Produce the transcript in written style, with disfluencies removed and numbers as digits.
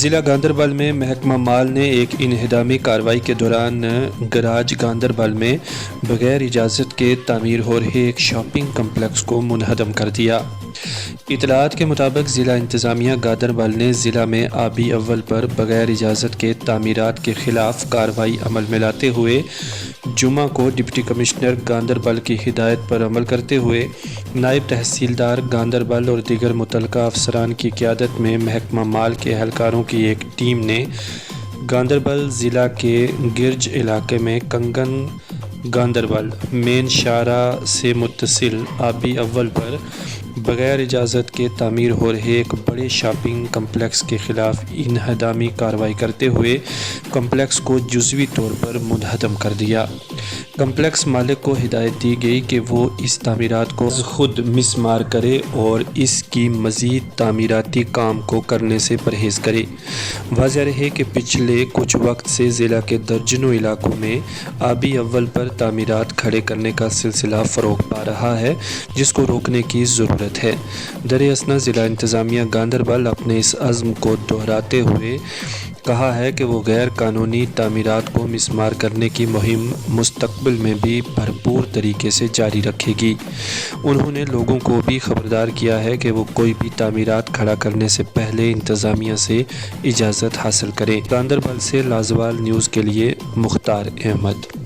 ضلع گاندربل میں محکمہ مال نے ایک انہدامی کارروائی کے دوران گراج گاندربل میں بغیر اجازت کے تعمیر ہو رہے ایک شاپنگ کمپلیکس کو منہدم کر دیا۔ اطلاعات کے مطابق ضلع انتظامیہ گاندربل نے ضلع میں آبی اول پر بغیر اجازت کے تعمیرات کے خلاف کارروائی عمل میں لاتے ہوئے جمعہ کو ڈپٹی کمشنر گاندربل کی ہدایت پر عمل کرتے ہوئے نائب تحصیلدار گاندربل اور دیگر متعلقہ افسران کی قیادت میں محکمہ مال کے اہلکاروں کی ایک ٹیم نے گاندربل ضلع کے گرج علاقے میں کنگن گاندربل مین شاہراہ سے متصل آبی اول پر بغیر اجازت کے تعمیر ہو رہے ایک بڑے شاپنگ کمپلیکس کے خلاف انہدامی کارروائی کرتے ہوئے کمپلیکس کو جزوی طور پر منہدم کر دیا۔ کمپلیکس مالک کو ہدایت دی گئی کہ وہ اس تعمیرات کو خود مسمار کرے اور اس کی مزید تعمیراتی کام کو کرنے سے پرہیز کرے۔ واضح رہے کہ پچھلے کچھ وقت سے ضلع کے درجنوں علاقوں میں آبی اول پر تعمیرات کھڑے کرنے کا سلسلہ فروغ پا رہا ہے، جس کو روکنے کی ضرورت ہے۔ در اثنا ضلع انتظامیہ گاندربل اپنے اس عزم کو دہراتے ہوئے کہا ہے کہ وہ غیر قانونی تعمیرات کو مسمار کرنے کی مہم مستقبل میں بھی بھرپور طریقے سے جاری رکھے گی۔ انہوں نے لوگوں کو بھی خبردار کیا ہے کہ وہ کوئی بھی تعمیرات کھڑا کرنے سے پہلے انتظامیہ سے اجازت حاصل کریں۔ گاندربل سے لازوال نیوز کے لیے مختار احمد۔